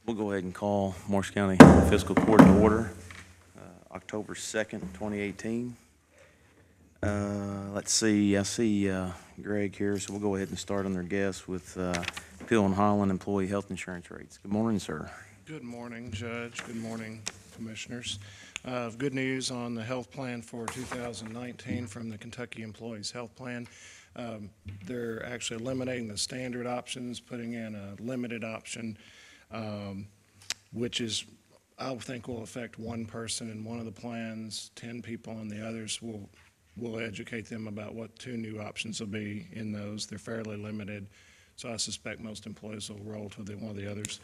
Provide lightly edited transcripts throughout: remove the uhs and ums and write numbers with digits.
We'll go ahead and call Morris County Fiscal Court to order, October 2nd, 2018. Let's see, I see Greg here, so we'll go ahead and start on their guests with Peel and Holland employee health insurance rates. Good morning, sir. Good morning, Judge. Good morning, Commissioners. Good news on the health plan for 2019 from the Kentucky Employees Health Plan. They're actually eliminating the standard options, putting in a limited option, which is, I think, will affect one person in one of the plans, 10 people in the others. We'll educate them about what two new options will be in those. They're fairly limited, so I suspect most employees will roll to one of the others.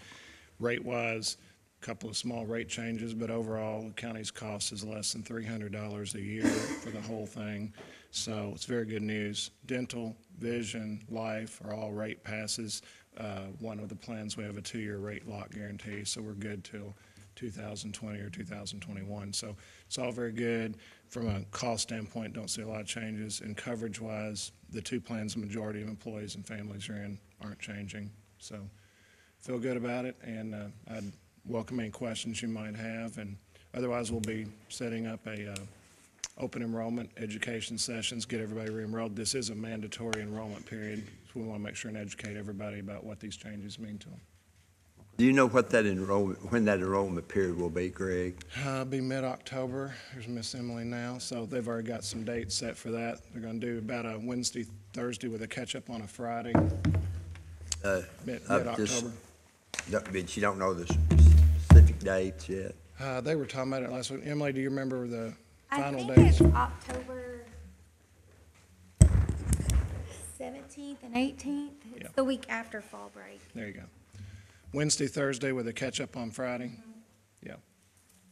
Rate-wise, a couple of small rate changes, but overall, the county's cost is less than $300 a year for the whole thing. So it's very good news. Dental, vision, life are all rate passes. One of the plans, we have a 2-year rate lock guarantee, so we're good till 2020 or 2021. So it's all very good. From a cost standpoint, don't see a lot of changes. And coverage-wise, the two plans the majority of employees and families are in aren't changing. So feel good about it, and I'd welcome any questions you might have. And otherwise, we'll be setting up a open enrollment education sessions, get everybody re-enrolled. This is a mandatory enrollment period, so we want to make sure and educate everybody about what these changes mean to them. Do you know what that when that enrollment period will be, Greg? It'll be mid-October. There's Miss Emily now, so they've already got some dates set for that. They're going to do about a Wednesday, Thursday with a catch-up on a Friday. Mid-October. But you don't know the specific dates yet? They were talking about it last week. Emily, do you remember the final I dates? think it's October 17th and 18th. It's Yep. the week after fall break. There you go. Wednesday, Thursday with a catch-up on Friday. Mm-hmm. Yeah.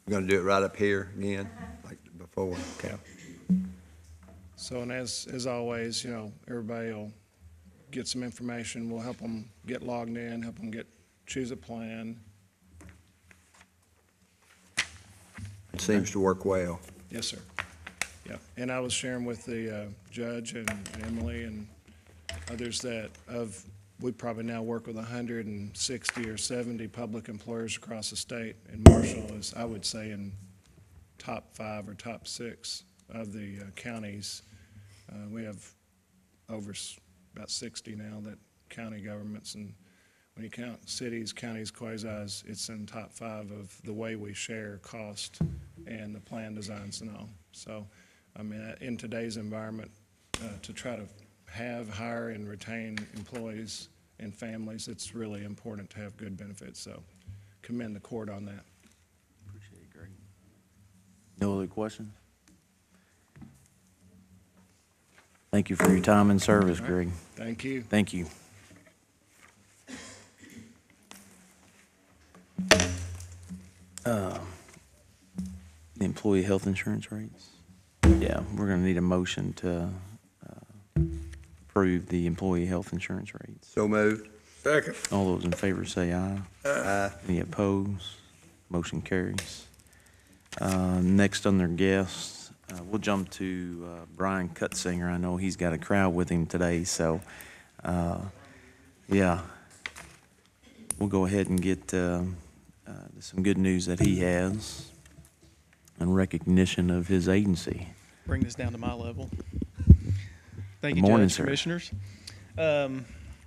We're going to do it right up here again, like before? Okay. So, and as always, you know, everybody will get some information. We'll help them get logged in, help them choose a plan. It seems to work well. Yes, sir. Yeah. And I was sharing with the judge and Emily and others that we probably now work with 160 or 70 public employers across the state, and Marshall is, I would say, in top 5 or top 6 of the counties. We have over about 60 now that county governments, and when you count cities, counties, quasis, it's in top 5 of the way we share cost and the plan designs and all. So, I mean, in today's environment, to try to hire and retain employees and families, it's really important to have good benefits. So commend the court on that. Appreciate it, Greg. No other questions? Thank you for your time and service, Greg. Thank you. Thank you. The employee health insurance rates? Yeah, we're going to need a motion to approve the employee health insurance rates. So moved. Second. All those in favor say aye. Aye. Any opposed? Motion carries. Next on their guests, we'll jump to Brian Cutsinger. I know he's got a crowd with him today, so yeah, we'll go ahead and get some good news that he has in recognition of his agency. Bring this down to my level. Thank Good you, morning, Judge, sir. Commissioners.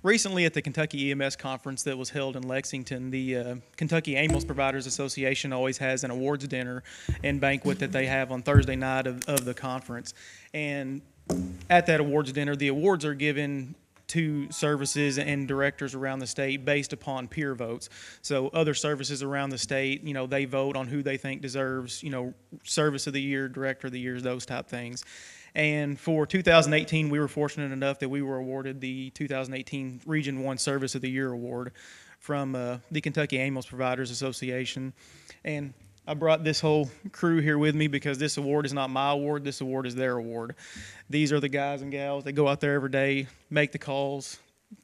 Recently at the Kentucky EMS conference that was held in Lexington, the Kentucky Ambulance Providers Association always has an awards dinner and banquet that they have on Thursday night of the conference. And at that awards dinner, the awards are given to services and directors around the state based upon peer votes. So other services around the state, you know, they vote on who they think deserves, you know, service of the year, director of the year, those type things. And for 2018, we were fortunate enough that we were awarded the 2018 Region 1 Service of the Year Award from the Kentucky Ambulance Providers Association. And I brought this whole crew here with me because this award is not my award, this award is their award. These are the guys and gals that go out there every day, make the calls,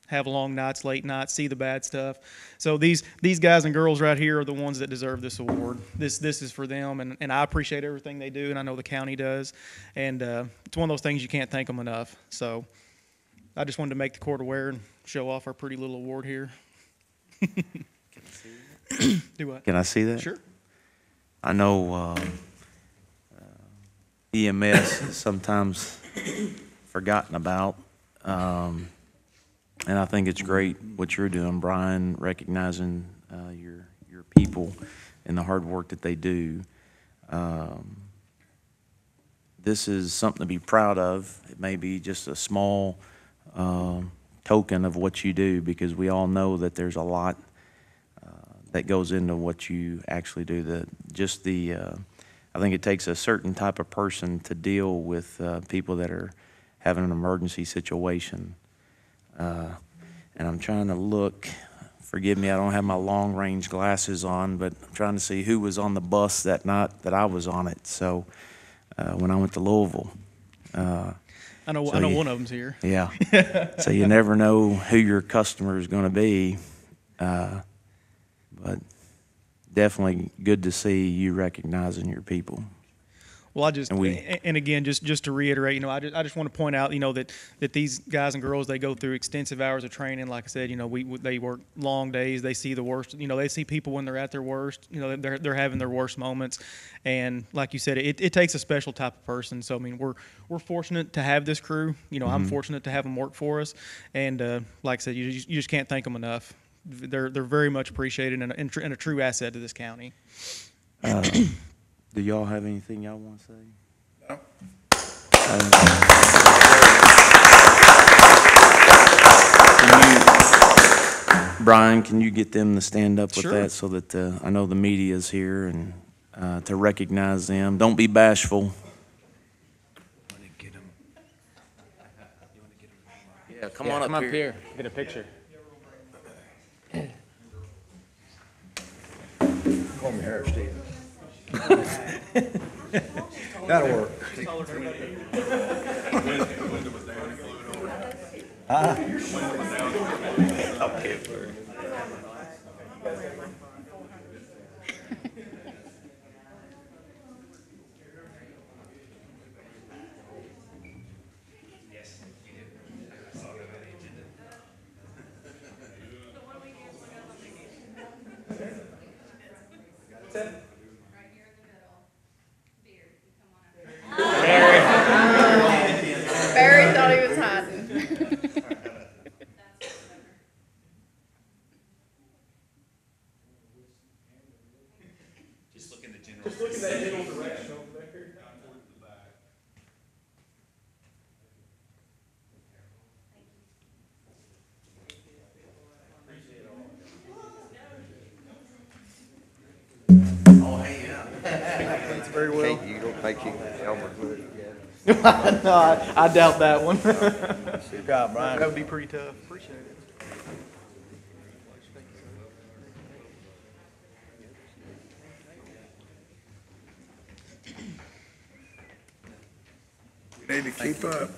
have long nights, late nights, see the bad stuff. So these guys and girls right here are the ones that deserve this award. This is for them, and I appreciate everything they do, and I know the county does. And it's one of those things you can't thank them enough. So I just wanted to make the court aware and show off our pretty little award here. Do what? Can I see that? Sure. I know EMS is sometimes forgotten about, and I think it's great what you're doing, Brian, recognizing your people and the hard work that they do. This is something to be proud of. It may be just a small token of what you do, because we all know that there's a lot that goes into what you actually do. I think it takes a certain type of person to deal with people that are having an emergency situation. And I'm trying to look, forgive me, I don't have my long-range glasses on, but I'm trying to see who was on the bus that night that I was on it. So when I went to Louisville. I know one of them's here. Yeah. So you never know who your customer is going to be. But definitely good to see you recognizing your people. Well, And and again, just to reiterate, I just want to point out, that these guys and girls, they go through extensive hours of training. Like I said, they work long days. They see the worst. They see people when they're at their worst. They're having their worst moments, and like you said, it takes a special type of person. So I mean, we're fortunate to have this crew. I'm fortunate to have them work for us, and like I said, you just can't thank them enough. They're very much appreciated and a true asset to this county. Do y'all have anything y'all want to say? No. Brian, can you get them to stand up with Sure. that, so that I know the media's here, and to recognize them? Don't be bashful. Yeah, come on up here. Get a picture. Comb your hair, Steve. That'll work. Barry thought he was hiding. Very well. Hey, you don't think you can Elmer glue it together? No, I doubt that one. Good job, Brian. That would be pretty tough. Appreciate it. You need to keep up.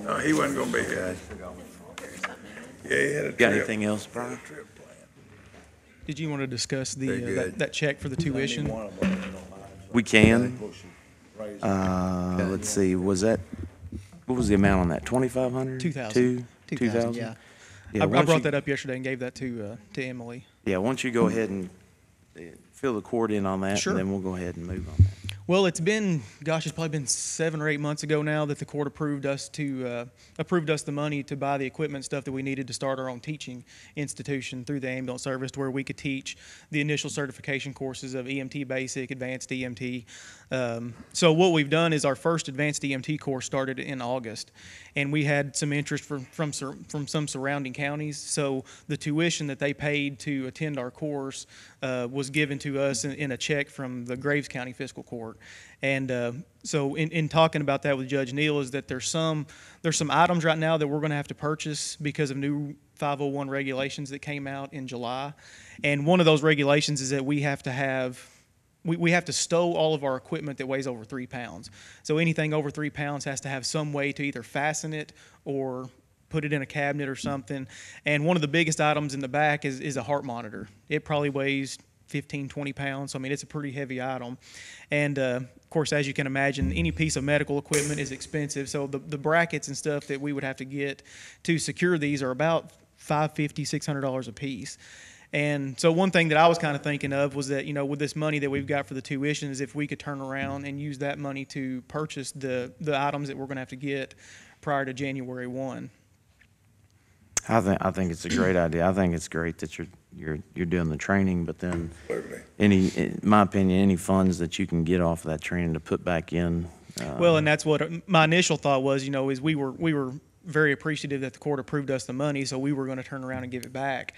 No, he wasn't gonna be here. Yeah, he had a trip. Got anything else, Brian? Trip plan. Did you want to discuss Very the good. that check for the tuition? We can. Let's see, what was the amount on that? 2,500? 2,000. 2,000? Yeah. Yeah, I why don't brought you- that up yesterday and gave that to Emily. Yeah, why don't you go ahead and fill the court in on that, Sure. and then we'll go ahead and move on that. Well, it's probably been 7 or 8 months ago now that the court approved us the money to buy the equipment stuff that we needed to start our own teaching institution through the ambulance service, to where we could teach the initial certification courses of EMT Basic, Advanced EMT. So what we've done is our first Advanced EMT course started in August, and we had some interest from some surrounding counties. So the tuition that they paid to attend our course was given to us in a check from the Graves County Fiscal Court. And so in talking about that with Judge Neal, is that there's some items right now that we're going to have to purchase because of new 501 regulations that came out in July. And one of those regulations is that we have to stow all of our equipment that weighs over 3 pounds. So anything over 3 pounds has to have some way to either fasten it or put it in a cabinet or something. And one of the biggest items in the back is a heart monitor. It probably weighs 15, 20 pounds. So, I mean, it's a pretty heavy item. And, of course, as you can imagine, any piece of medical equipment is expensive. So the brackets and stuff that we would have to get to secure these are about $550, $600 a piece. And so one thing that I was kind of thinking of was that, with this money that we've got for the tuition, is if we could turn around and use that money to purchase the items that we're going to have to get prior to January 1. I think it's a great idea. I think it's great that you're doing the training, but then Absolutely. in my opinion, any funds that you can get off of that training to put back in. Well, and that's what my initial thought was, is we were very appreciative that the court approved us the money, so we were going to turn around and give it back,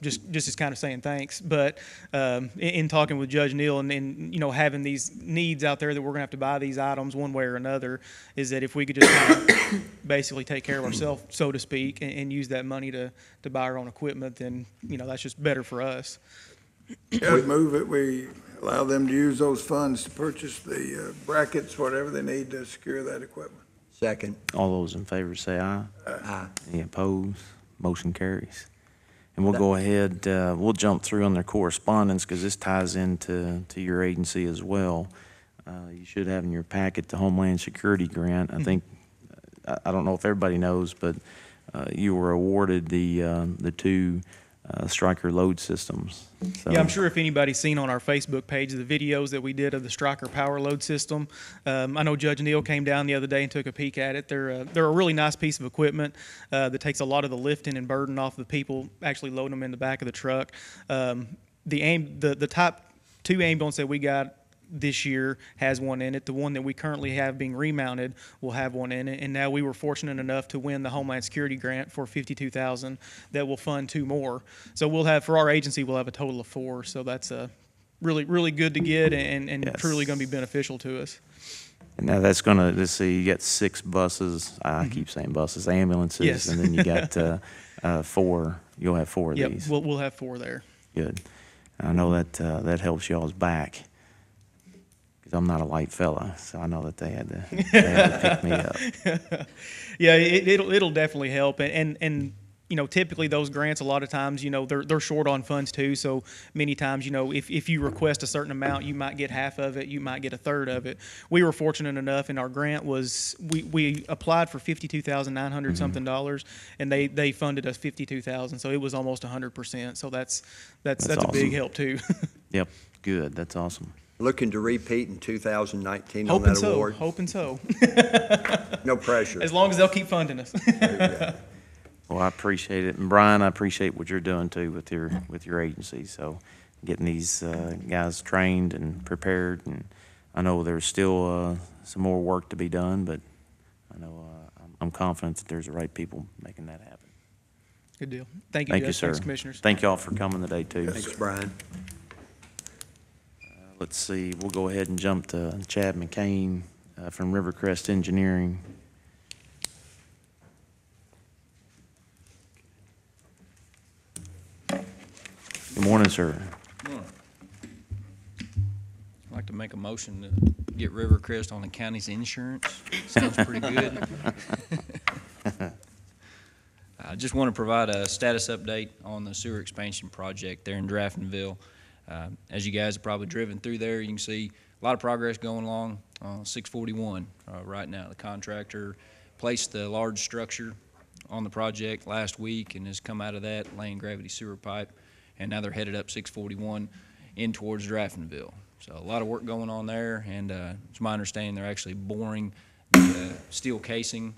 just as kind of saying thanks. But in talking with Judge Neal and having these needs out there that we're going to have to buy these items one way or another, is that if we could just kind of basically take care of ourselves, so to speak, and use that money to buy our own equipment, then that's just better for us. Yeah, I'd move it. We allow them to use those funds to purchase the brackets, whatever they need to secure that equipment. Second. All those in favor say aye. Aye. Any opposed? Motion carries. And we'll go ahead, we'll jump through on their correspondence because this ties into your agency as well. You should have in your packet the Homeland Security Grant. I think, I don't know if everybody knows, but you were awarded the two Stryker load systems. So, Yeah, I'm sure if anybody's seen on our Facebook page the videos that we did of the Stryker power load system. I know Judge Neal came down the other day and took a peek at it. They're a really nice piece of equipment that takes a lot of the lifting and burden off the people actually loading them in the back of the truck. The Type 2 ambulance that we got this year has one in it. The one that we currently have being remounted will have one in it. And now we were fortunate enough to win the Homeland Security Grant for $52,000 that will fund 2 more. So we'll have, for our agency, we'll have a total of 4. So that's really, really good to get and Yes. truly going to be beneficial to us. and now that's going to, let's see, you got 6 buses. I keep saying buses, ambulances. Yes. And then you got 4. You'll have 4 of Yep, these. we'll have 4 there. Good. I know that helps y'all's back. I'm not a light fella, so I know that they had to pick me up. Yeah, it'll definitely help, and typically those grants, a lot of times, they're short on funds too. So many times, if you request a certain amount, you might get half of it, you might get a third of it. We were fortunate enough, and our grant was we applied for $52,900 something dollars, and they funded us $52,000, so it was almost 100%. So that's awesome. a big help too. Yep, good. That's awesome. Looking to repeat in 2019 on that award? Hoping so. No pressure. As long as they'll keep funding us. There you go. Well, I appreciate it, and Brian, I appreciate what you're doing too with your agency. So, getting these guys trained and prepared, and I know there's still some more work to be done, but I know I'm confident that there's the right people making that happen. Good deal. Thank you, Thank you, Judge. sir. Thanks, Commissioners. Thank y'all for coming today too. Thanks, Brian. Let's see, we'll go ahead and jump to Chad McCain from Rivercrest Engineering. Good morning, sir. I'd like to make a motion to get Rivercrest on the county's insurance. Sounds pretty good. I just want to provide a status update on the sewer expansion project there in Draftonville. As you guys have probably driven through there, you can see a lot of progress going along on 641 right now. The contractor placed the large structure on the project last week and has come out of that laying gravity sewer pipe, and now they're headed up 641 in towards Draftonville. So a lot of work going on there, and it's my understanding they're actually boring the steel casing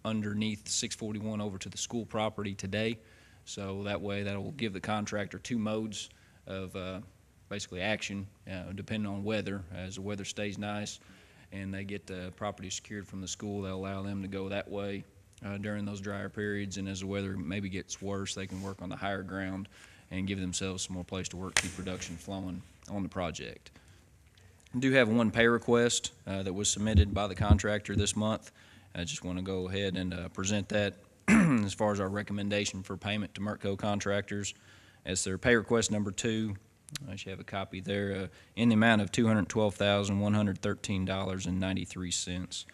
underneath 641 over to the school property today. So that way that'll give the contractor 2 modes of basically action depending on weather. As the weather stays nice and they get the property secured from the school, they'll allow them to go that way during those drier periods, and as the weather maybe gets worse, they can work on the higher ground and give themselves some more place to work, keep production flowing on the project. I do have 1 pay request that was submitted by the contractor this month. I just want to go ahead and present that as far as our recommendation for payment to Merco contractors. As their pay request number 2, I should have a copy there, in the amount of $212,113.93.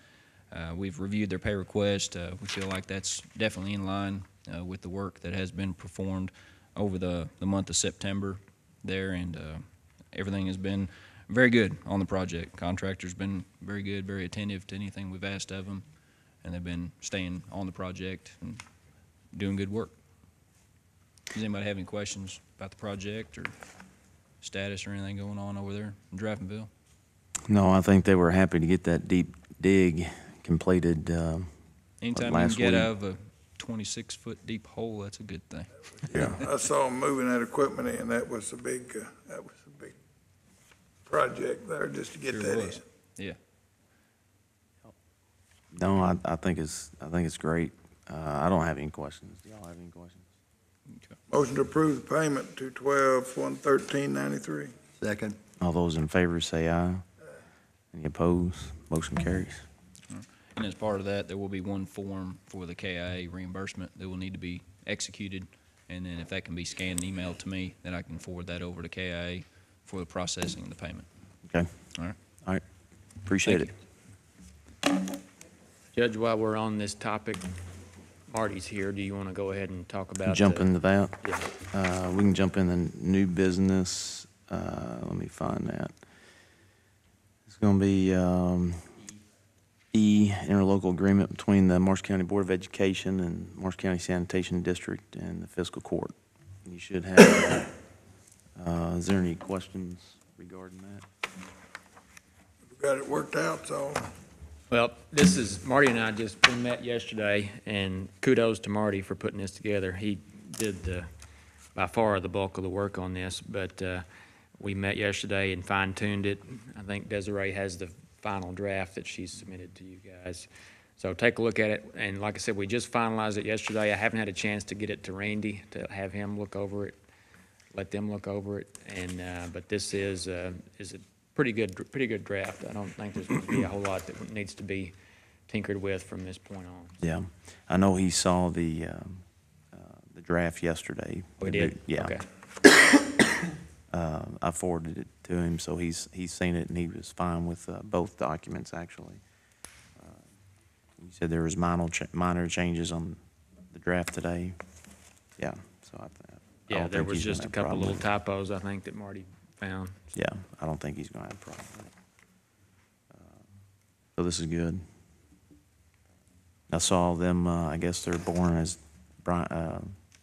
We've reviewed their pay request. We feel like that's definitely in line with the work that has been performed over the month of September there, and everything has been very good on the project. Contractor's been very good, very attentive to anything we've asked of them, and they've been staying on the project and doing good work. Does anybody have any questions about the project or status or anything going on over there in Draftonville? No, I think they were happy to get that deep dig completed, Anytime you last can get week. out of a 26-foot deep hole, that's a good thing. Yeah, I saw them moving that equipment in, that was a big project there, just to get Sure that in. was. Yeah. No, I think it's great. I don't have any questions. Do y'all have any questions? Motion to approve the payment to 12/113/93. Second. All those in favor say aye. Any opposed? Motion carries. And as part of that, there will be one form for the KIA reimbursement that will need to be executed. And then if that can be scanned and emailed to me, then I can forward that over to KIA for the processing of the payment. Okay? All right. All right. Appreciate Thank it. Judge, while we're on this topic, Marty's here. Do you want to go ahead and talk about? Jump into that. Yeah. We can jump in the new business. Let me find that. It's going to be interlocal agreement between the Marshall County Board of Education and Marshall County Sanitation District and the Fiscal Court. You should have that. Is there any questions regarding that? We got it worked out, so Well, Marty and I we met yesterday, and kudos to Marty for putting this together. He did by far the bulk of the work on this, but we met yesterday and fine-tuned it. I think Desiree has the final draft that she's submitted to you guys. So take a look at it, and like I said, we just finalized it yesterday. I haven't had a chance to get it to Randy to have him look over it, let them look over it, and but this is a pretty good draft. I don't think there's going to be a whole lot that needs to be tinkered with from this point on. Yeah. I know he saw the draft yesterday. We did? Yeah. Okay. I forwarded it to him, so he's seen it, and he was fine with both documents, actually. He said there was minor changes on the draft today. Yeah, so I Yeah, don't there think was he's gonna just a have couple problem little with it. typos, I think, that Marty found. Yeah, I don't think he's going to have a problem with it. So this is good. I saw them, I guess they're born, as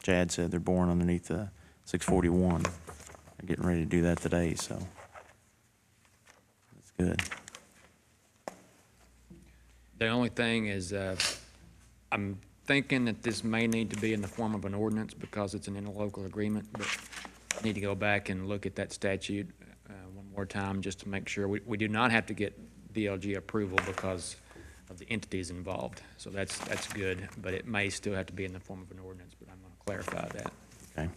Chad said, they're born underneath the 641. They're getting ready to do that today, so that's good. The only thing is, I'm thinking that this may need to be in the form of an ordinance because it's an interlocal agreement, but I need to go back and look at that statute one more time just to make sure. We do not have to get DLG approval because of the entities involved, so that's good, but it may still have to be in the form of an ordinance, but I'm going to clarify that. Okay.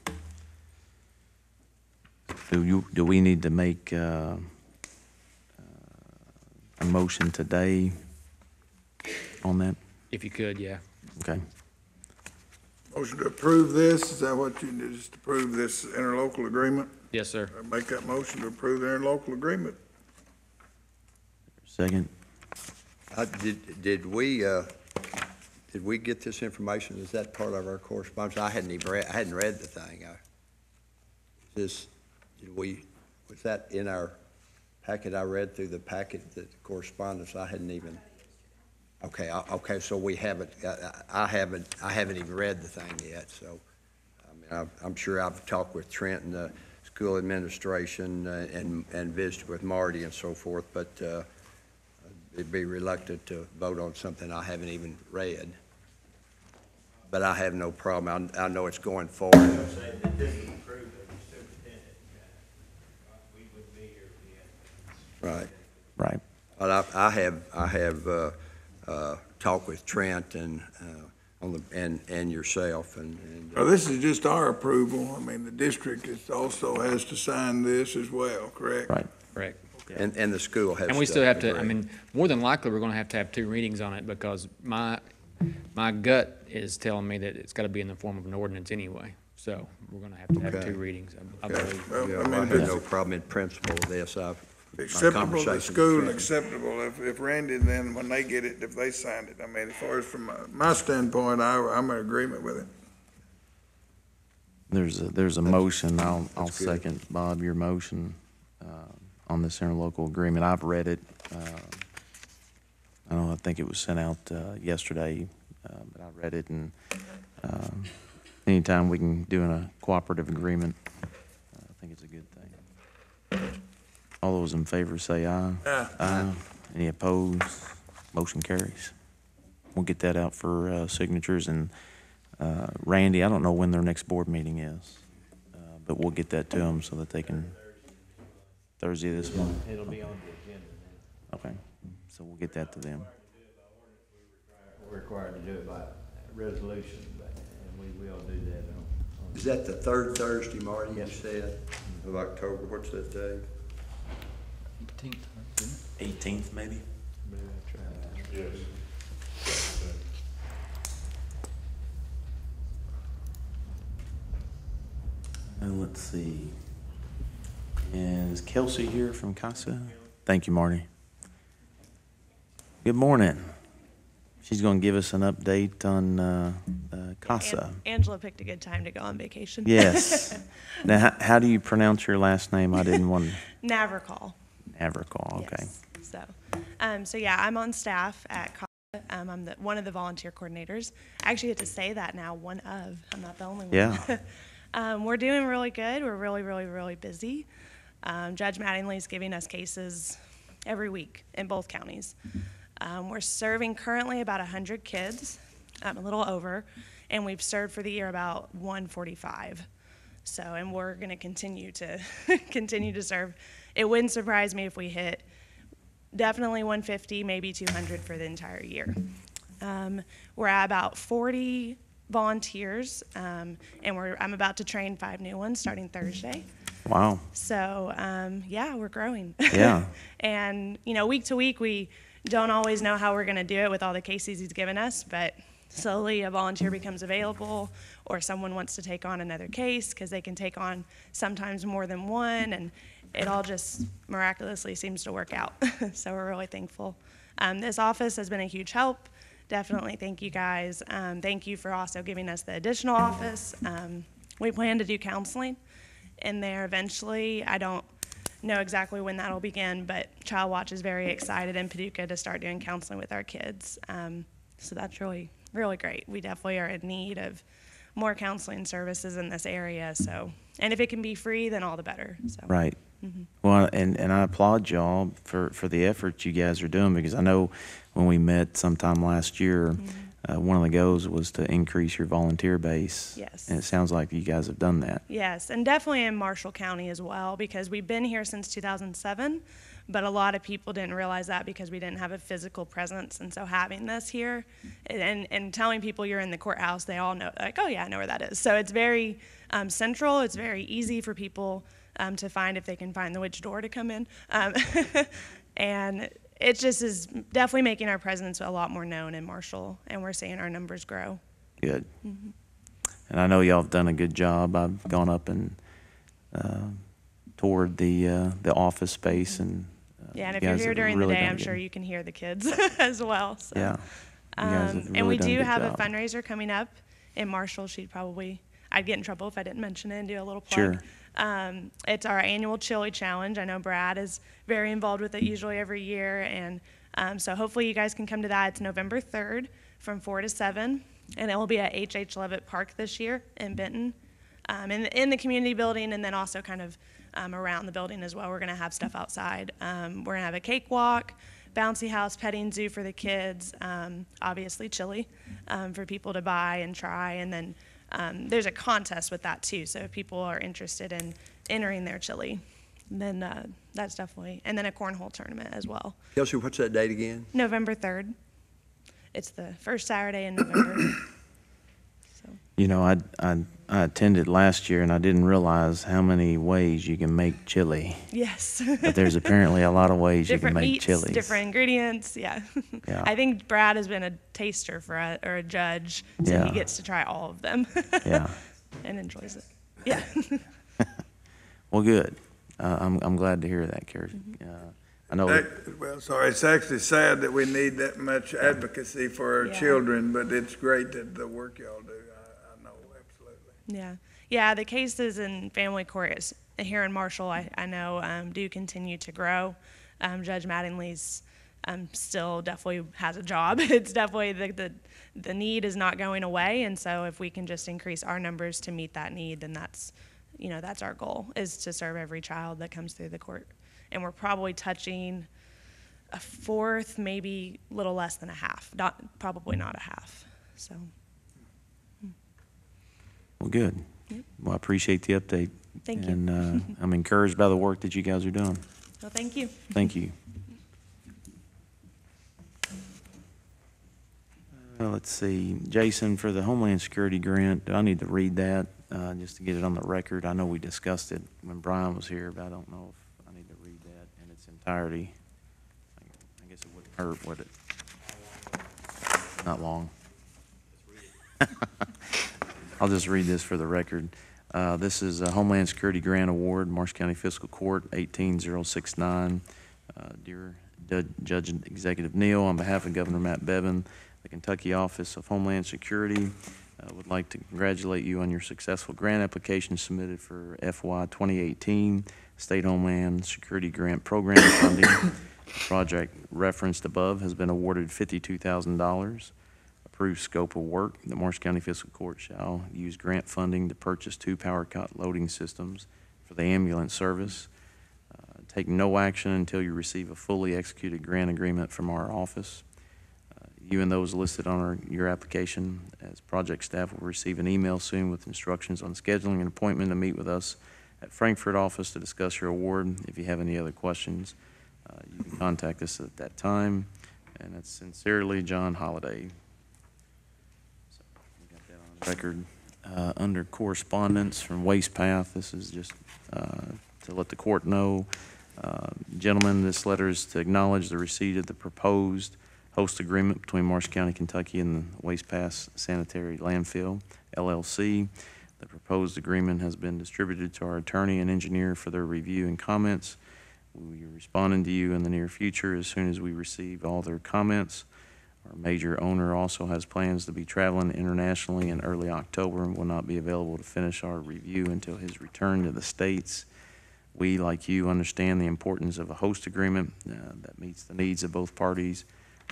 Do we need to make a motion today on that? If you could, yeah. Okay. motion to approve this, is that what you did, just approve this interlocal agreement? Yes, sir. Make that motion to approve the interlocal agreement. Second? Did we get this information? Is that part of our correspondence? I hadn't read the thing. Was that in our packet? I read through the packet, the correspondence. I hadn't even. Okay, so we haven't, I haven't even read the thing yet, so, I mean, I'm sure I've talked with Trent and the school administration and visited with Marty and so forth, but I'd be reluctant to vote on something I haven't even read. But I have no problem. I know it's going forward. Right. Right. But I have talked with Trent and yourself and. Well, this is just our approval. I mean, the district also has to sign this as well, correct? Right. Correct. And the school has. And we still have to, I mean, more than likely, we're going to have 2 readings on it because my gut is telling me that it's got to be in the form of an ordinance anyway. So we're going to have Okay. 2 readings, I Okay. believe. Well, Yeah, I mean, I if have it's no problem in principle with this. acceptable to the conversations school, with and Trent. acceptable if Randy, then when they get it, if they signed it. I mean, as far as from my standpoint, I'm in agreement with it. There's a motion. I'll That's good. second, Bob, your motion on this interlocal agreement. I've read it. I think it was sent out yesterday, but I read it, and anytime we can do a cooperative agreement, I think it's a good thing. All those in favor say aye. Aye. Any opposed? Motion carries. We'll get that out for signatures, and Randy, I don't know when their next board meeting is, but we'll get that to them so that they can, Thursday this month? It'll be on the agenda then. Okay, so we'll get that to them. We're required to do it by resolution, and we will do that on. Is that the third Thursday, Marty, you Yes. said, of October? What's that day? 18th, maybe? And let's see. Is Kelsey here from CASA? Thank you, Marty. Good morning. She's going to give us an update on CASA. Angela picked a good time to go on vacation. Yes. Now, how do you pronounce your last name? I didn't want Navarcall. to ever call. Okay. Yes. So yeah, I'm on staff at CASA. I'm one of the volunteer coordinators. I actually get to say that now, one of. I'm not the only one. Yeah. We're doing really good. We're really, really, really busy. Judge Mattingly is giving us cases every week in both counties. We're serving currently about 100 kids, a little over, and we've served for the year about 145. So, and we're going to continue to continue to serve. It wouldn't surprise me if we hit definitely 150, maybe 200 for the entire year. We're at about 40 volunteers, and I'm about to train 5 new ones starting Thursday. Wow. So, yeah, we're growing. Yeah. And, week to week, we don't always know how we're going to do it with all the cases he's given us, but slowly a volunteer becomes available, or someone wants to take on another case because they can take on sometimes more than one, and it all just miraculously seems to work out. So we're really thankful. This office has been a huge help. Definitely thank you guys. Thank you for also giving us the additional office. We plan to do counseling in there eventually. I don't know exactly when that'll begin, but Child Watch is very excited in Paducah to start doing counseling with our kids. So that's really, really great. We definitely are in need of more counseling services in this area. So, and if it can be free, then all the better. So. Right. Well, and I applaud y'all for the effort you guys are doing, because I know when we met sometime last year, one of the goals was to increase your volunteer base. Yes. And it sounds like you guys have done that. Yes, and definitely in Marshall County as well, because we've been here since 2007, but a lot of people didn't realize that because we didn't have a physical presence. And so having this here and telling people you're in the courthouse, they all know, like, oh yeah, I know where that is. So it's very central. It's very easy for people to find if they can find which door to come in. And it just is definitely making our presence a lot more known in Marshall, and we're seeing our numbers grow. Good. And I know y'all have done a good job. I've gone up and toured the office space, and Yeah, and if you you're guys here have during really the day, done I'm good. sure you can hear the kids as well. So. Yeah. You guys have And really we done a do good have job. a fundraiser coming up in Marshall. I'd get in trouble if I didn't mention it and do a little plug. Sure. It's our annual chili challenge. I know Brad is very involved with it usually every year, and so hopefully you guys can come to that. It's November 3rd from 4 to 7, and it will be at H.H. Leavitt Park this year in Benton, in the community building, and then also kind of around the building as well. We're going to have stuff outside. We're going to have a cakewalk, bouncy house, petting zoo for the kids, obviously chili for people to buy and try, and then there's a contest with that too, so if people are interested in entering their chili, then that's definitely, and then a cornhole tournament as well. Kelsey, what's that date again? November 3rd. It's the first Saturday in November. So. You know, I attended last year, and I didn't realize how many ways you can make chili. Yes. But there's apparently a lot of ways you can Different make meats, chilies. different ingredients, yeah. Yeah. I think Brad has been a taster or a judge, so Yeah. he gets to try all of them. Yeah. And enjoys it. Yeah. Well, good. I'm glad to hear that, Carrie. I know. Well, sorry, it's actually sad that we need that much advocacy for our Yeah. children, but it's great that the work y'all do. I know Absolutely. Yeah, yeah, the cases in family court here in Marshall, I know, do continue to grow. Judge Mattingly's still definitely has a job. It's definitely, the need is not going away, and so if we can just increase our numbers to meet that need, then that's, that's our goal, is to serve every child that comes through the court. And we're probably touching a fourth, maybe a little less than a half, probably not a half, so. Well, good. Yep. Well, I appreciate the update. Thank you. And I'm encouraged by the work that you guys are doing. Well, thank you. Thank you. Let's see, Jason, for the Homeland Security grant, do I need to read that just to get it on the record? I know we discussed it when Brian was here, but I don't know if I need to read that in its entirety. I guess it wouldn't hurt, would it? Not long. I'll just read this for the record. This is a Homeland Security Grant Award, Marshall County Fiscal Court, 18069. Dear Judge Executive Neal, on behalf of Governor Matt Bevin, the Kentucky Office of Homeland Security would like to congratulate you on your successful grant application submitted for FY 2018 State Homeland Security Grant Program funding. The project referenced above has been awarded $52,000. Approved scope of work, the Marshall County Fiscal Court shall use grant funding to purchase 2 power cot loading systems for the ambulance service. Take no action until you receive a fully executed grant agreement from our office. You and those listed on your application as project staff will receive an email soon with instructions on scheduling an appointment to meet with us at Frankfurt office to discuss your award. If you have any other questions, you can contact us at that time. And that's sincerely, John Holliday. So we got that on the record. Under correspondence from Waste Path, this is just to let the court know. Gentlemen, this letter is to acknowledge the receipt of the proposed host agreement between Marshall County, Kentucky and the Waste Path Sanitary Landfill, LLC. The proposed agreement has been distributed to our attorney and engineer for their review and comments. We will be responding to you in the near future as soon as we receive all their comments. Our major owner also has plans to be traveling internationally in early October and will not be available to finish our review until his return to the States. We, like you, understand the importance of a host agreement that meets the needs of both parties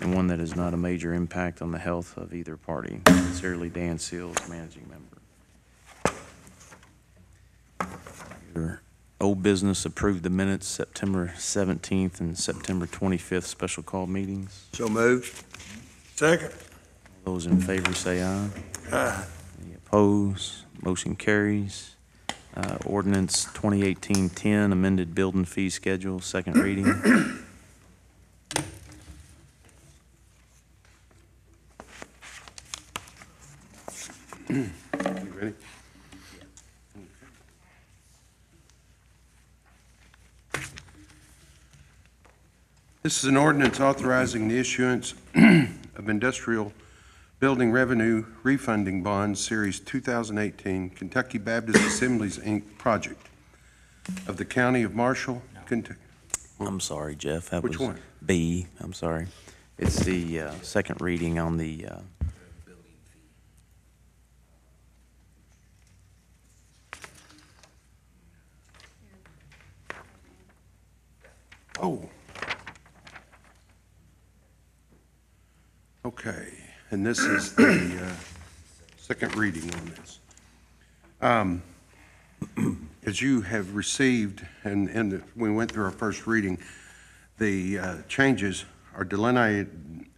and one that has not a major impact on the health of either party. Sincerely, Dan Seals, Managing Member. Your old business approved the minutes, September 17th and September 25th special call meetings. So moved. Second. All those in favor say aye. Aye. Any opposed? Motion carries. Ordinance 2018-10, amended building fee schedule, second reading. You ready? This is an ordinance authorizing the issuance of industrial building revenue refunding bonds, Series 2018, Kentucky Baptist Assemblies, Inc. project of the County of Marshall, Kentucky. I'm sorry, Jeff. That Which was one? B. I'm sorry. It's the second reading on the Oh. Okay, and this is the second reading on this. As you have received, and we went through our first reading, the changes are delineated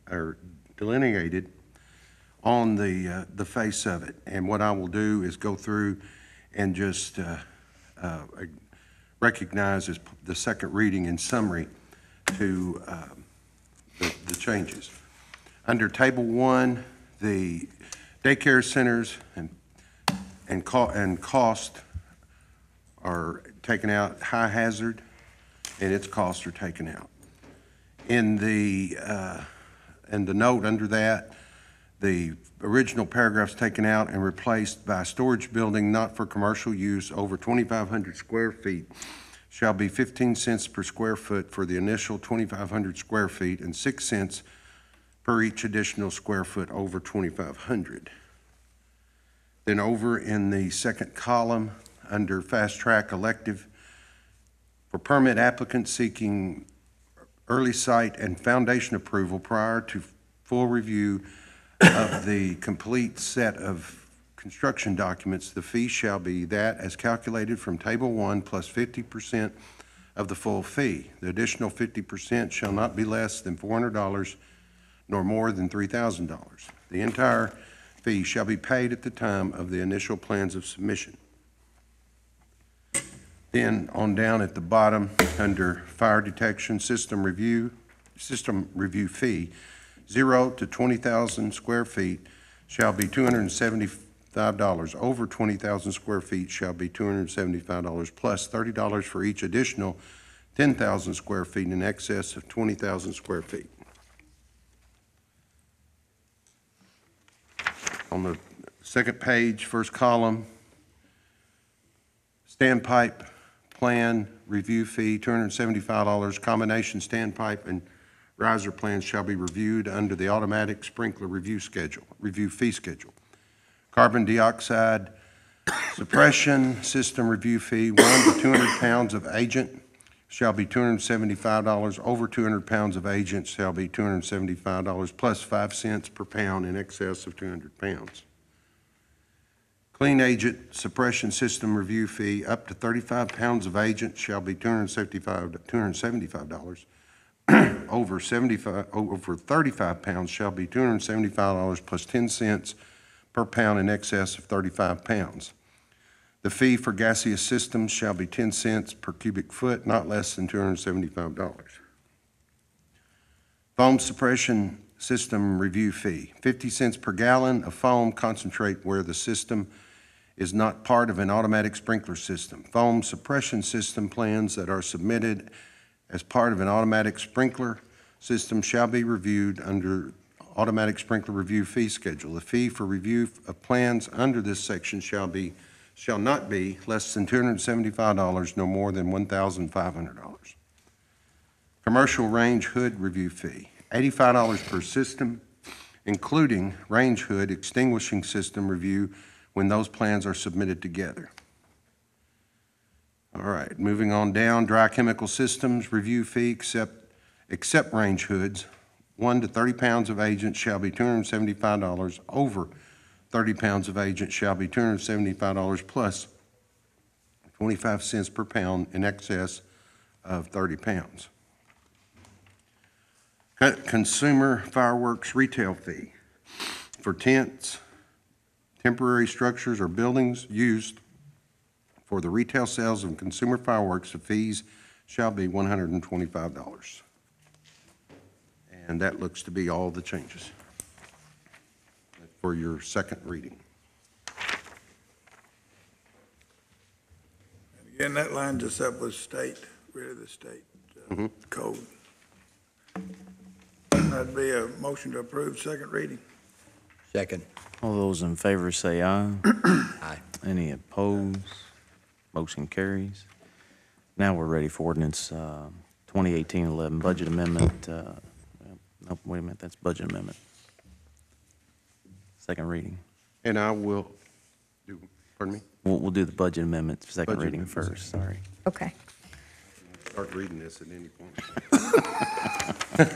on the face of it. And what I will do is go through and just recognize as the second reading in summary to the changes. Under Table 1, the daycare centers and cost are taken out, high hazard, and its costs are taken out. In the note under that, the original paragraph's taken out and replaced by storage building not for commercial use over 2,500 square feet shall be 15 cents per square foot for the initial 2,500 square feet and 6 cents per each additional square foot over 2,500. Then over in the second column, under Fast Track Elective, for permit applicants seeking early site and foundation approval prior to full review of the complete set of construction documents, the fee shall be that as calculated from Table 1 plus 50% of the full fee. The additional 50% shall not be less than $400 nor more than $3,000. The entire fee shall be paid at the time of the initial plans of submission. Then on down at the bottom, under fire detection system review fee, 0 to 20,000 square feet shall be $275. Over 20,000 square feet shall be $275 plus $30 for each additional 10,000 square feet in excess of 20,000 square feet. On the second page, first column, standpipe plan review fee, $275. Combination standpipe and riser plans shall be reviewed under the automatic sprinkler review fee schedule. Carbon dioxide suppression system review fee, 1 to 200 pounds of agent shall be $275. Over 200 pounds of agent shall be $275 plus 5 cents per pound in excess of 200 pounds. Clean agent suppression system review fee, up to 35 pounds of agent shall be $275. Over 35 pounds shall be $275 plus 10 cents per pound in excess of 35 pounds. The fee for gaseous systems shall be 10 cents per cubic foot, not less than $275. Foam suppression system review fee, 50 cents per gallon of foam concentrate where the system is not part of an automatic sprinkler system. Foam suppression system plans that are submitted as part of an automatic sprinkler system shall be reviewed under automatic sprinkler review fee schedule. The fee for review of plans under this section shall not be less than $275, no more than $1,500. Commercial range hood review fee, $85 per system, including range hood extinguishing system review when those plans are submitted together. All right, moving on down, dry chemical systems review fee except range hoods, 1 to 30 pounds of agent shall be $275. Over 30 pounds of agent shall be $275 plus 25 cents per pound in excess of 30 pounds. Consumer fireworks retail fee for tents, temporary structures, or buildings used for the retail sales of consumer fireworks. The fees shall be $125. And that looks to be all the changes for your second reading. And again, that lines us up with state, rid of the state code. That'd be a motion to approve second reading. Second. All those in favor say aye. Aye. Any opposed? Motion carries. Now we're ready for ordinance 2018-11, budget amendment. No, wait a minute, that's budget amendment. Second reading. And I will do, pardon me? We'll do the budget amendment, second Budget reading amendment. first, sorry. Okay. Start reading this at any point.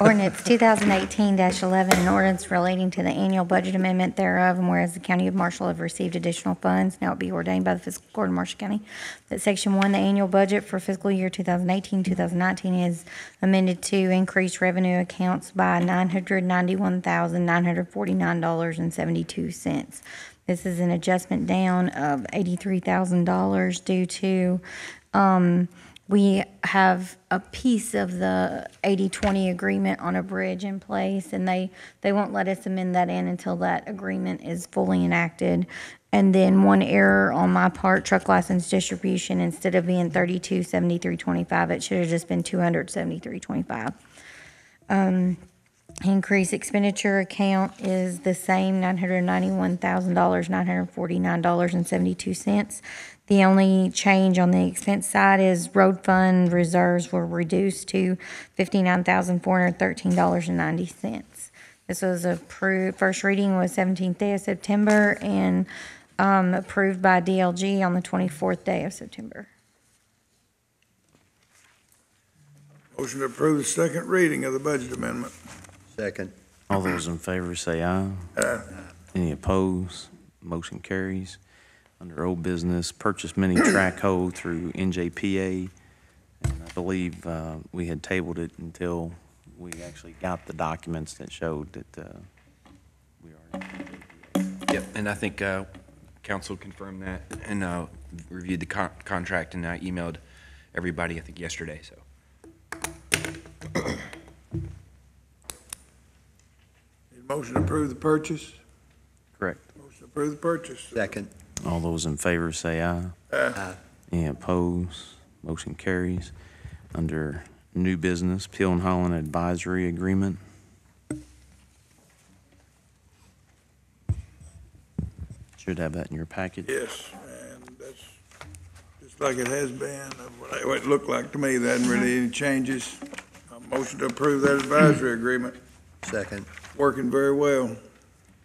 Ordinance 2018-11, an ordinance relating to the annual budget amendment thereof, and whereas the County of Marshall have received additional funds, now it be ordained by the Fiscal Court of Marshall County that Section 1, the annual budget for fiscal year 2018-2019 is amended to increase revenue accounts by $991,949.72. This is an adjustment down of $83,000 due to we have a piece of the 80-20 agreement on a bridge in place, and they won't let us amend that in until that agreement is fully enacted. And then one error on my part, truck license distribution, instead of being $3273.25, it should have just been $273.25. Increase expenditure account is the same, $991,949.72. The only change on the expense side is road fund reserves were reduced to $59,413.90. This was approved, first reading was 17th day of September, and approved by DLG on the 24th day of September. Motion to approve the second reading of the budget amendment. Second. All those in favor say aye. Any opposed? Motion carries. Under old business, purchase mini track hoe through NJPA. And I believe we had tabled it until we actually got the documents that showed that we are in NJPA. Yep, and I think council confirmed that and reviewed the contract, and I emailed everybody, I think, yesterday, so. Need a motion to approve the purchase? Correct. Motion to approve the purchase. Second. All those in favor say aye. Aye. Any opposed? Motion carries. Under new business, Peel and Holland Advisory Agreement. Should have that in your package. Yes, and that's just like it has been, what it looked like to me. There hadn't really any changes. Motion to approve that advisory agreement. Second. Working very well.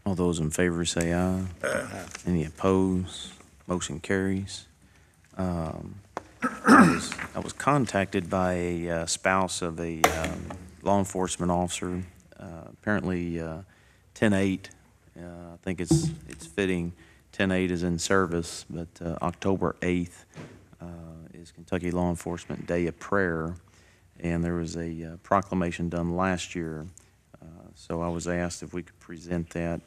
All those in favor say aye. Aye. Any opposed? Motion carries. I was contacted by a spouse of a law enforcement officer. Apparently, 10/8, I think it's fitting. 10/8 is in service, but October 8th is Kentucky Law Enforcement Day of Prayer, and there was a proclamation done last year. So I was asked if we could present that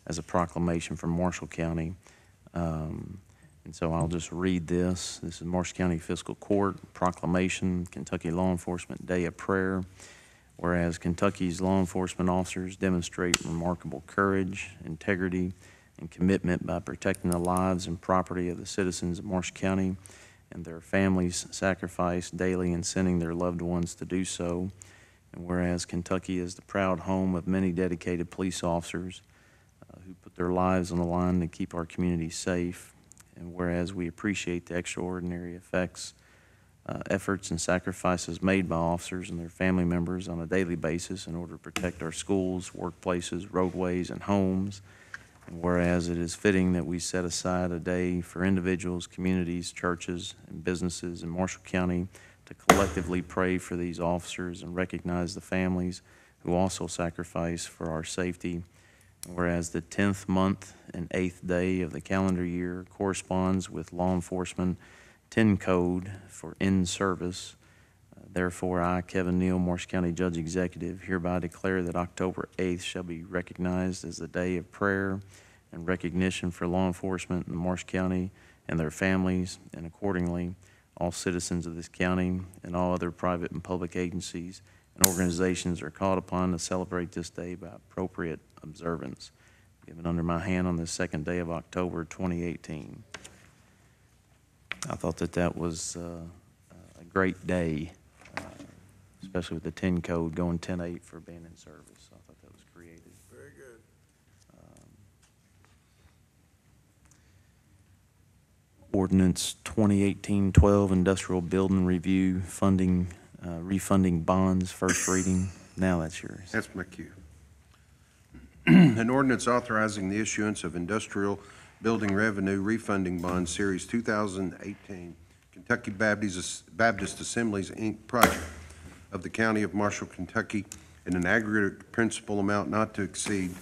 as a proclamation from Marshall County. And so I'll just read this. This is Marshall County Fiscal Court Proclamation, Kentucky Law Enforcement Day of Prayer. Whereas Kentucky's law enforcement officers demonstrate remarkable courage, integrity, and commitment by protecting the lives and property of the citizens of Marshall County, and their families sacrifice daily in sending their loved ones to do so. And whereas Kentucky is the proud home of many dedicated police officers who put their lives on the line to keep our community safe, and whereas we appreciate the extraordinary efforts and sacrifices made by officers and their family members on a daily basis in order to protect our schools, workplaces, roadways, and homes, and whereas it is fitting that we set aside a day for individuals, communities, churches, and businesses in Marshall County to collectively pray for these officers and recognize the families who also sacrifice for our safety. And whereas the 10th month and 8th day of the calendar year corresponds with law enforcement 10 code for in service, therefore I, Kevin Neal, Marshall County Judge Executive, hereby declare that October 8th shall be recognized as the day of prayer and recognition for law enforcement in Marshall County and their families, and accordingly, all citizens of this county and all other private and public agencies and organizations are called upon to celebrate this day by appropriate observance. Given under my hand on the second day of October 2018. I thought that was a great day, especially with the 10 code going 10/8 for being in service. I thought that was creative. Very good. Ordinance 2018-12, Industrial Building Review, funding, refunding bonds, first reading. Now that's yours. That's my cue. An ordinance authorizing the issuance of industrial building revenue refunding bonds, Series 2018, Kentucky Baptist Assemblies, Inc. project of the County of Marshall, Kentucky, in an aggregate principal amount not to exceed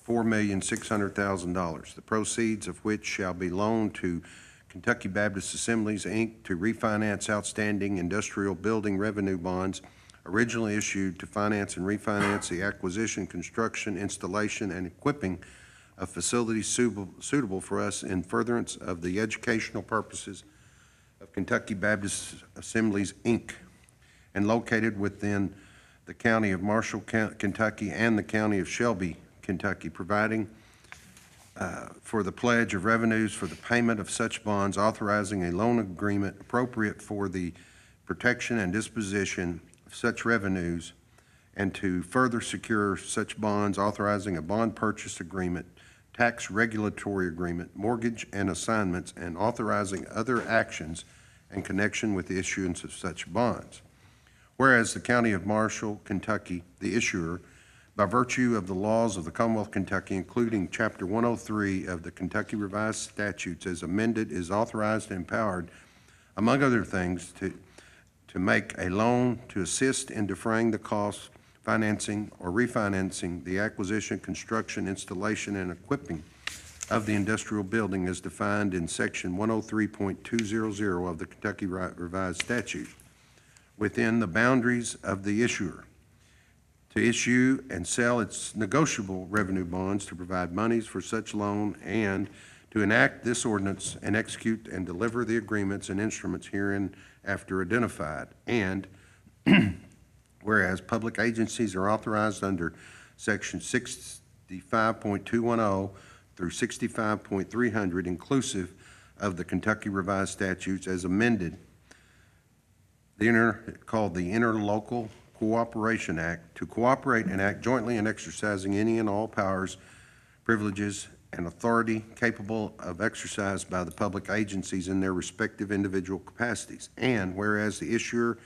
$4,600,000, the proceeds of which shall be loaned to Kentucky Baptist Assemblies, Inc. to refinance outstanding industrial building revenue bonds originally issued to finance and refinance the acquisition, construction, installation, and equipping of facilities suitable for us in furtherance of the educational purposes of Kentucky Baptist Assemblies, Inc., and located within the County of Marshall, Kentucky, and the County of Shelby, Kentucky, providing for the pledge of revenues for the payment of such bonds, authorizing a loan agreement appropriate for the protection and disposition of such revenues, and to further secure such bonds, authorizing a bond purchase agreement, tax regulatory agreement, mortgage and assignments, and authorizing other actions in connection with the issuance of such bonds. Whereas the County of Marshall, Kentucky, the issuer, by virtue of the laws of the Commonwealth of Kentucky, including Chapter 103 of the Kentucky Revised Statutes as amended, is authorized and empowered, among other things, to make a loan to assist in defraying the costs, financing, or refinancing the acquisition, construction, installation, and equipping of the industrial building as defined in Section 103.200 of the Kentucky Revised Statute within the boundaries of the issuer, to issue and sell its negotiable revenue bonds to provide monies for such loan, and to enact this ordinance and execute and deliver the agreements and instruments herein after identified. And whereas public agencies are authorized under Section 65.210 through 65.300, inclusive of the Kentucky Revised Statutes as amended, called the Interlocal Cooperation Act, to cooperate and act jointly in exercising any and all powers, privileges, and authority capable of exercise by the public agencies in their respective individual capacities. And whereas the issuer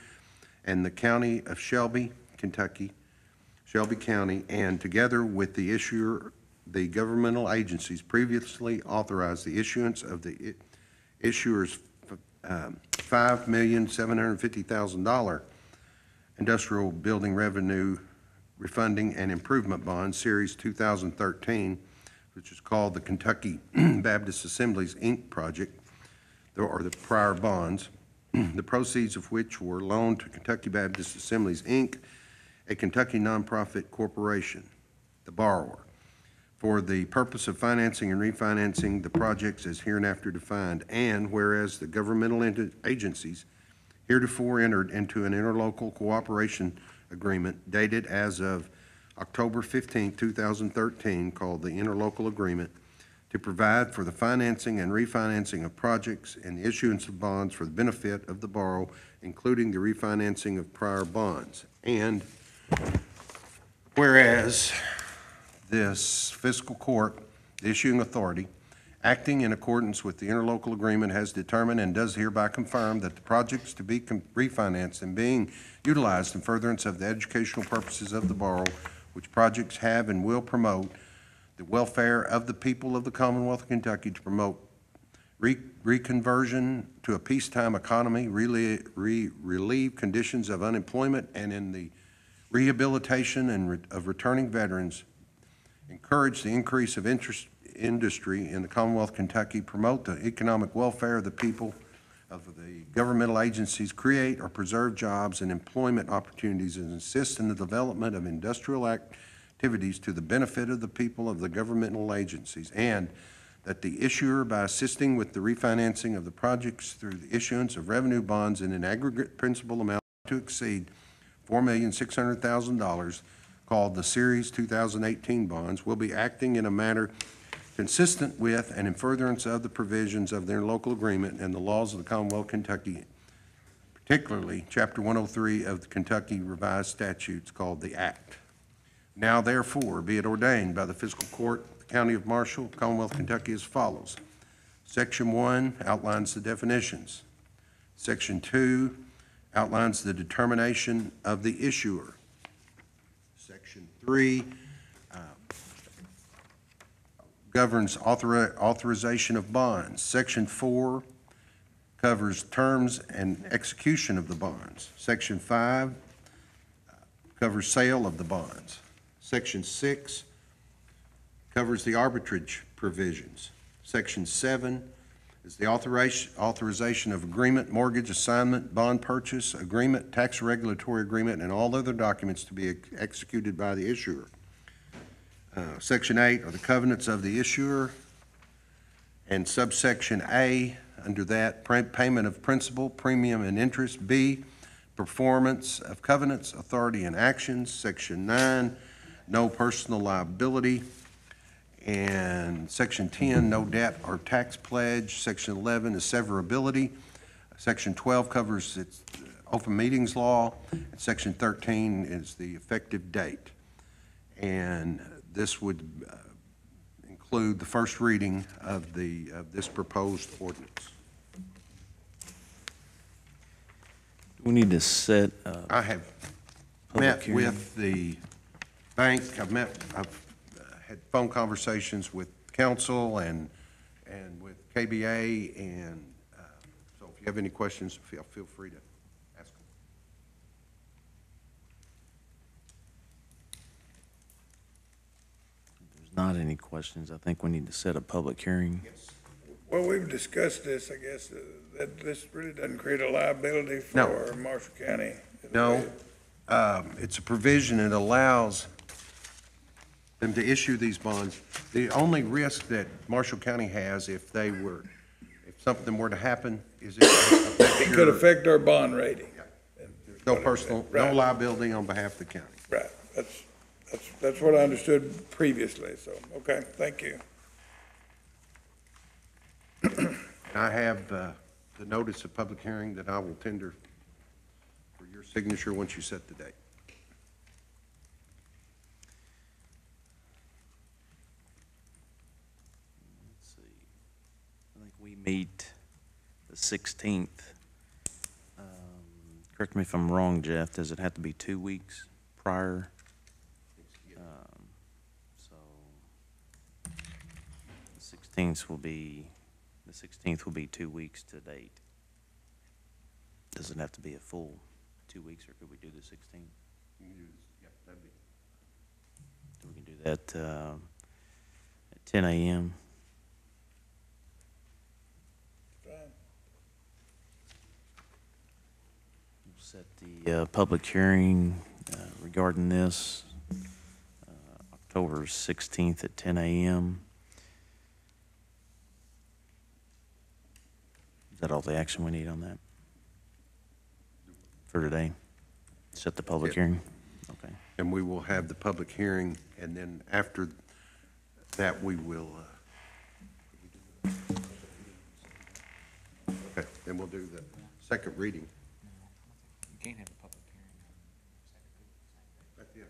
and the County of Shelby, Kentucky, Shelby County, and together with the issuer, the governmental agencies previously authorized the issuance of the issuer's $5,750,000 industrial building revenue refunding and improvement bond, Series 2013, which is called the Kentucky Baptist Assemblies, Inc. project, or the prior bonds, the proceeds of which were loaned to Kentucky Baptist Assemblies, Inc., a Kentucky nonprofit corporation, the borrower, for the purpose of financing and refinancing the projects as hereinafter defined. And whereas the governmental agencies heretofore entered into an interlocal cooperation agreement dated as of October 15, 2013, called the Interlocal Agreement, to provide for the financing and refinancing of projects and the issuance of bonds for the benefit of the borrower, including the refinancing of prior bonds. And whereas this fiscal court, the issuing authority, acting in accordance with the interlocal agreement, has determined and does hereby confirm that the projects to be refinanced and being utilized in furtherance of the educational purposes of the borrower, which projects have and will promote the welfare of the people of the Commonwealth of Kentucky, to promote reconversion to a peacetime economy, relieve conditions of unemployment, and in the rehabilitation of returning veterans, encourage the increase of industry in the Commonwealth of Kentucky, promote the economic welfare of the people, of the governmental agencies, create or preserve jobs and employment opportunities, and assist in the development of industrial activities to the benefit of the people of the governmental agencies. And that the issuer, by assisting with the refinancing of the projects through the issuance of revenue bonds in an aggregate principal amount to exceed $4,600,000, called the Series 2018 bonds, will be acting in a manner consistent with and in furtherance of the provisions of their local agreement and the laws of the Commonwealth of Kentucky, particularly Chapter 103 of the Kentucky Revised Statutes, called the Act. Now therefore be it ordained by the Fiscal Court of the County of Marshall, Commonwealth of Kentucky, as follows. Section 1 outlines the definitions. Section 2 outlines the determination of the issuer. Section 3 governs authorization of bonds. Section 4 covers terms and execution of the bonds. Section 5 covers sale of the bonds. Section 6 covers the arbitrage provisions. Section 7 is the authorization of agreement, mortgage, assignment, bond purchase, agreement, tax regulatory agreement, and all other documents to be executed by the issuer. Section 8 are the covenants of the issuer, and subsection A, under that, payment of principal, premium, and interest. B, performance of covenants, authority, and actions. Section 9, no personal liability. And Section 10, no debt or tax pledge. Section 11 is severability. Section 12 covers its open meetings law. And Section 13 is the effective date. And this would include the first reading of this proposed ordinance. We need to set I have public met hearing. with the bank. I've had phone conversations with council and with KBA, and so if you have any questions, feel free to ask them. There's not any questions. I think we need to set a public hearing. Well, we've discussed this, I guess, that this really doesn't create a liability No. for Marshall County. No, it's a provision that allows them to issue these bonds. The only risk that Marshall County has if something were to happen is It could affect our bond rating. no personal, no Right. liability on behalf of the county. Right, that's what I understood previously, so, okay, thank you. I have the notice of public hearing that I will tender for your signature once you set the date. Let's see. I think we meet the 16th. Correct me if I'm wrong, Jeff, does it have to be 2 weeks prior? So the 16th will be 2 weeks to date. Does it have to be a full 2 weeks, or could we do the 16th? We can do that at 10 a.m. We'll set the public hearing regarding this October 16th at 10 a.m. Is that all the action we need on that for today? Set the public hearing? Okay. And we will have the public hearing, and then after that, we will, okay, then we'll do the second reading. You can't have a public hearing.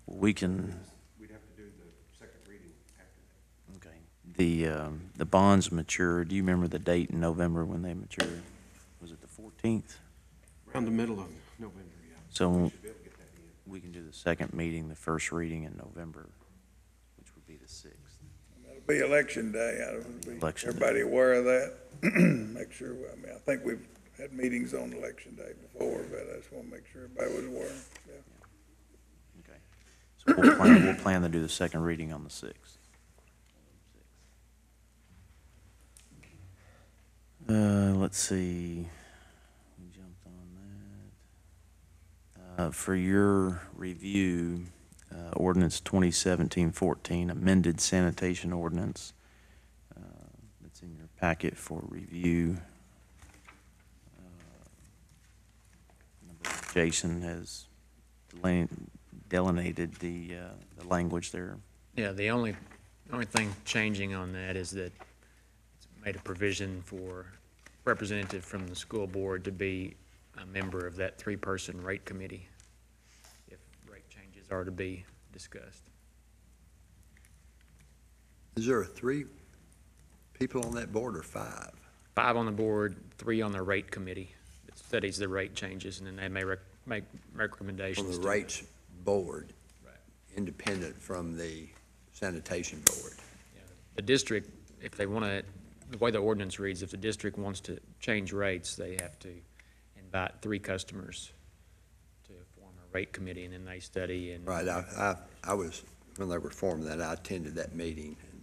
We can, We'd have to do the second reading after that. okay. The bonds mature, do you remember the date in November when they matured? Was it the 14th? Around the middle of November, yeah. So We should be able to get that in. we can do the second meeting, the first reading in November, which would be the 6th. It'll be election day, I don't be Election day. everybody aware of that? Make sure, I think we've had meetings on election day before, but I just want to make sure everybody was aware, yeah. Okay. So we'll plan to do the second reading on the 6th. Let's see. We jumped on that. For your review, ordinance 2017-14, amended sanitation ordinance. That's in your packet for review. Jason has delineated the language there. Yeah, the only thing changing on that is that it's made a provision for representative from the school board to be a member of that three-person rate committee if rate changes are to be discussed. Is there 3 people on that board or 5? 5 on the board, 3 on the rate committee that studies the rate changes, and then they may make recommendations. On the rates board, Right. independent from the sanitation board. Yeah. The district, if they want to, the way the ordinance reads, if the district wants to change rates, they have to invite 3 customers to form a rate committee, and then they study and. Right, I was, when they were forming that, I attended that meeting, and,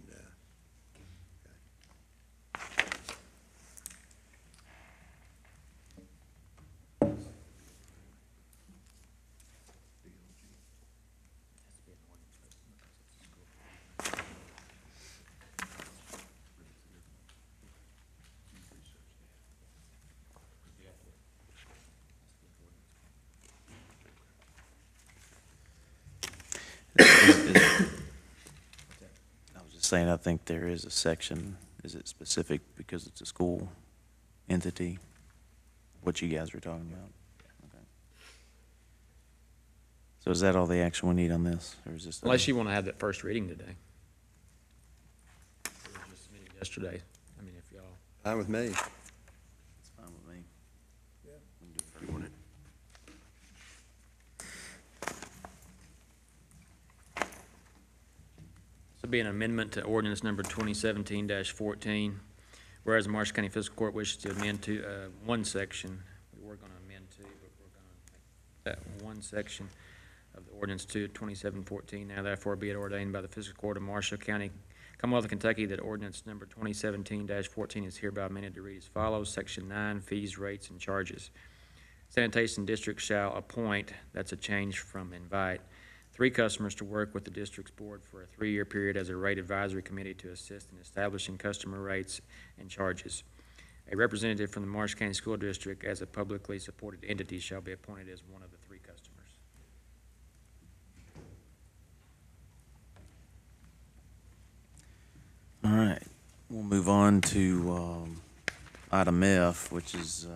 I was just saying, I think there is a section, is it specific because it's a school entity? What you guys were talking about? Okay. So is that all the action we need on this, or is this? Unless you want to have that first reading today. It was just submitted yesterday. I mean, if y'all. fine with me. It's fine with me. Yeah. We can do it if you want it. There'll be an amendment to ordinance number 2017-14, whereas the Marshall County Fiscal Court wishes to amend to one section. We were going to amend two, but we're going to make that one section of the ordinance to 2714. Now therefore be it ordained by the Fiscal Court of Marshall County, Commonwealth of Kentucky, that ordinance number 2017-14 is hereby amended to read as follows. Section 9, fees, rates, and charges. Sanitation District shall appoint, that's a change from invite, 3 customers to work with the district's board for a 3-year period as a rate advisory committee to assist in establishing customer rates and charges. A representative from the Marshall County School District as a publicly supported entity shall be appointed as one of the 3 customers. All right, we'll move on to item F, which is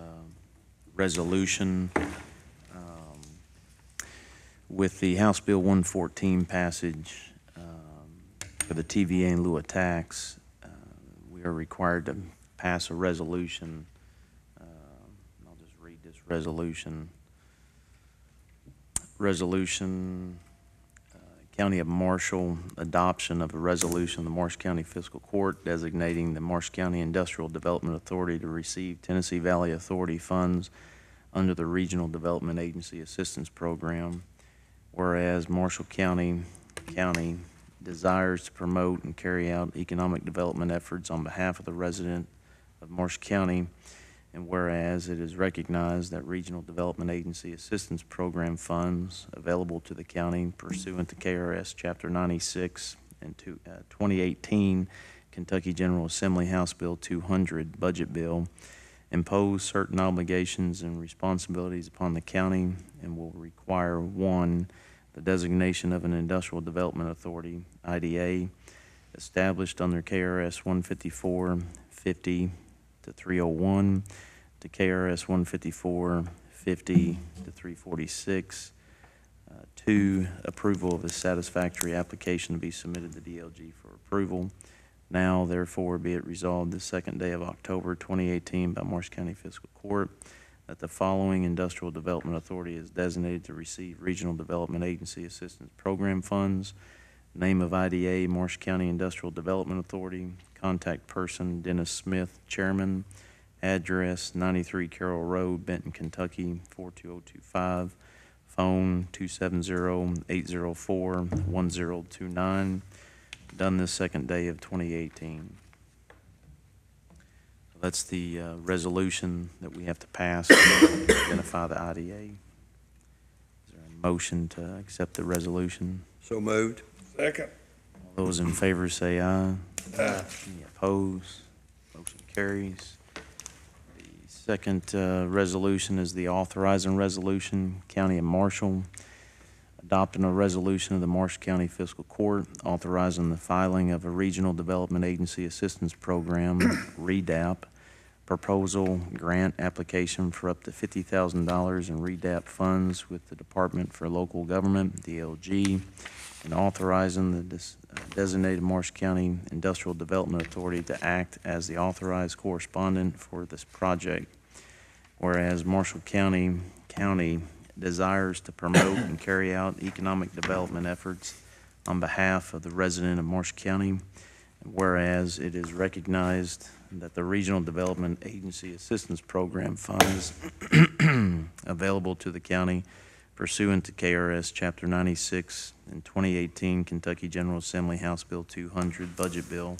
resolution with the House Bill 114 passage for the TVA in lieu of tax. We are required to pass a resolution. I'll just read this resolution. Resolution, County of Marshall, adoption of a resolution of the Marshall County Fiscal Court designating the Marshall County Industrial Development Authority to receive Tennessee Valley Authority funds under the Regional Development Agency Assistance Program. Whereas Marshall County desires to promote and carry out economic development efforts on behalf of the resident of Marshall County, and whereas it is recognized that Regional Development Agency Assistance Program funds available to the county pursuant to KRS Chapter 96 and 2018 Kentucky General Assembly House Bill 200 Budget Bill impose certain obligations and responsibilities upon the county and will require: 1, the designation of an Industrial Development Authority, IDA, established under KRS 154-50 to 301 to KRS 154-50 to 346. 2, approval of a satisfactory application to be submitted to DLG for approval. Now, therefore, be it resolved the 2nd day of October 2018 by Marshall County Fiscal Court that the following Industrial Development Authority is designated to receive Regional Development Agency Assistance Program funds. Name of IDA, Marshall County Industrial Development Authority. Contact person, Dennis Smith, Chairman. Address, 93 Carroll Road, Benton, Kentucky, 42025. Phone, 270-804-1029. Done this 2nd day of 2018. So that's the resolution that we have to pass to identify the IDA. Is there a motion to accept the resolution? So moved. Second. All those in favor say aye. Aye. Any opposed? Motion carries. The second resolution is the authorizing resolution, County of Marshall, adopting a resolution of the Marshall County Fiscal Court authorizing the filing of a Regional Development Agency Assistance Program, REDAP, proposal grant application for up to $50,000 in REDAP funds with the Department for Local Government, DLG, and authorizing the designated Marshall County Industrial Development Authority to act as the authorized correspondent for this project. Whereas Marshall County desires to promote and carry out economic development efforts on behalf of the resident of Marshall County, and whereas it is recognized that the Regional Development Agency Assistance Program funds available to the county pursuant to KRS Chapter 96 and 2018 Kentucky General Assembly House Bill 200 Budget Bill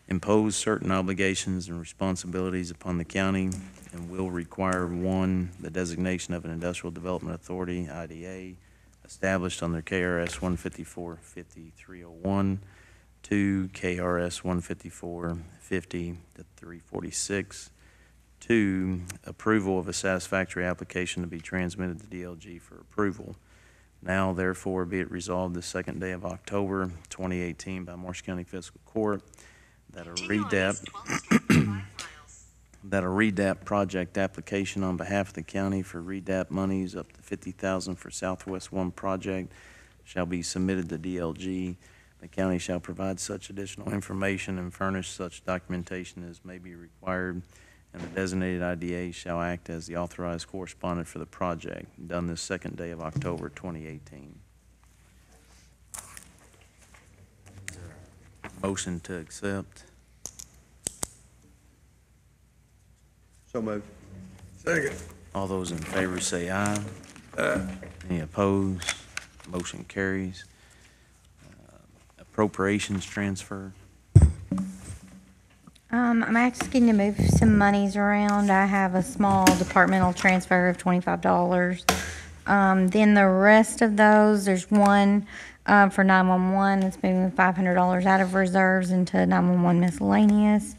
impose certain obligations and responsibilities upon the county and will require: 1, the designation of an Industrial Development Authority, IDA, established under KRS 154-50-301, 2, KRS 154-50 to 346, 2, approval of a satisfactory application to be transmitted to DLG for approval. Now, therefore, be it resolved the 2nd day of October 2018 by Marshall County Fiscal Court that a REDAP project application on behalf of the county for REDAP monies up to $50,000 for Southwest 1 project shall be submitted to DLG. The county shall provide such additional information and furnish such documentation as may be required, and the designated IDA shall act as the authorized correspondent for the project, done this 2nd day of October 2018. Motion to accept. So moved. Second. All those in favor say aye. Any opposed? Motion carries. Appropriations transfer. I'm asking to move some monies around. I have a small departmental transfer of $25. Then the rest of those, there's one, for 911, that's moving $500 out of reserves into 911 miscellaneous.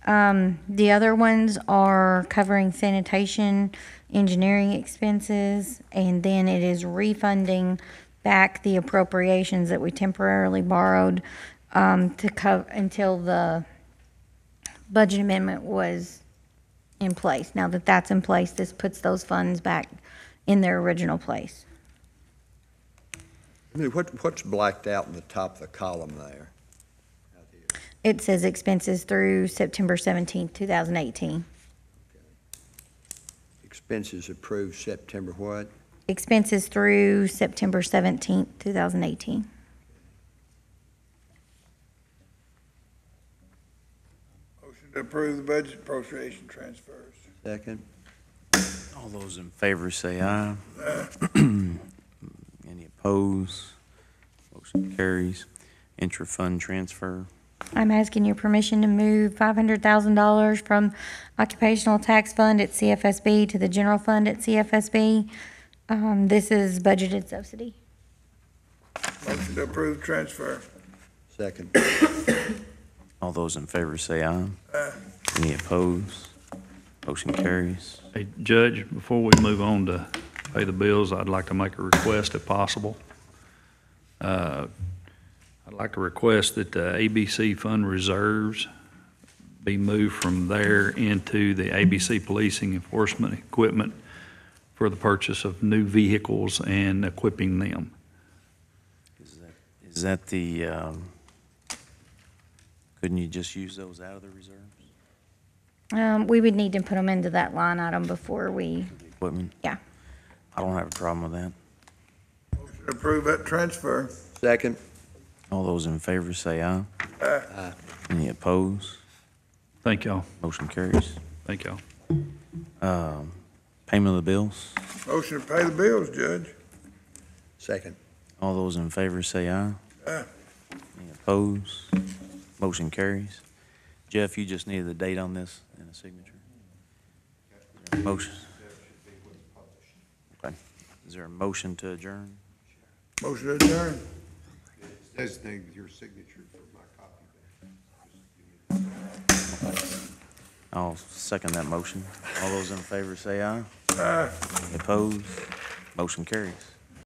The other ones are covering sanitation, engineering expenses, and then it is refunding back the appropriations that we temporarily borrowed, to cover, until the budget amendment was in place. Now that that's in place, this puts those funds back in their original place. I mean, what's blacked out in the top of the column there? Out here. It says expenses through September 17th, 2018. Expenses approved September what? Expenses through September 17th, 2018. Motion to approve the budget appropriation transfers. Second. All those in favor say aye. Any opposed? Motion carries. Intra-fund transfer. I'm asking your permission to move $500,000 from occupational tax fund at CFSB to the general fund at CFSB. This is budgeted subsidy. Motion to approve transfer. Second. All those in favor say aye. Any opposed? Motion carries. Hey, Judge, before we move on to pay the bills, I'd like to make a request if possible. I'd like to request that the ABC fund reserves be moved from there into the ABC policing enforcement equipment for the purchase of new vehicles and equipping them. Is that the, couldn't you just use those out of the reserves? We would need to put them into that line item before we, Equipment? yeah. I don't have a problem with that. Motion to approve that transfer. Second. All those in favor say aye. Aye. Any opposed? Thank y'all. Motion carries. Thank y'all. Payment of the bills. Motion to pay the bills, Judge. Second. All those in favor say aye. Aye. Any opposed? Motion carries. Jeff, you just needed the date on this and a signature. Is there a motion? Okay. Is there a motion to adjourn? Motion to adjourn. Designate your signature for my copy. I'll second that motion. All those in favor say aye. Aye. Any opposed? Motion carries.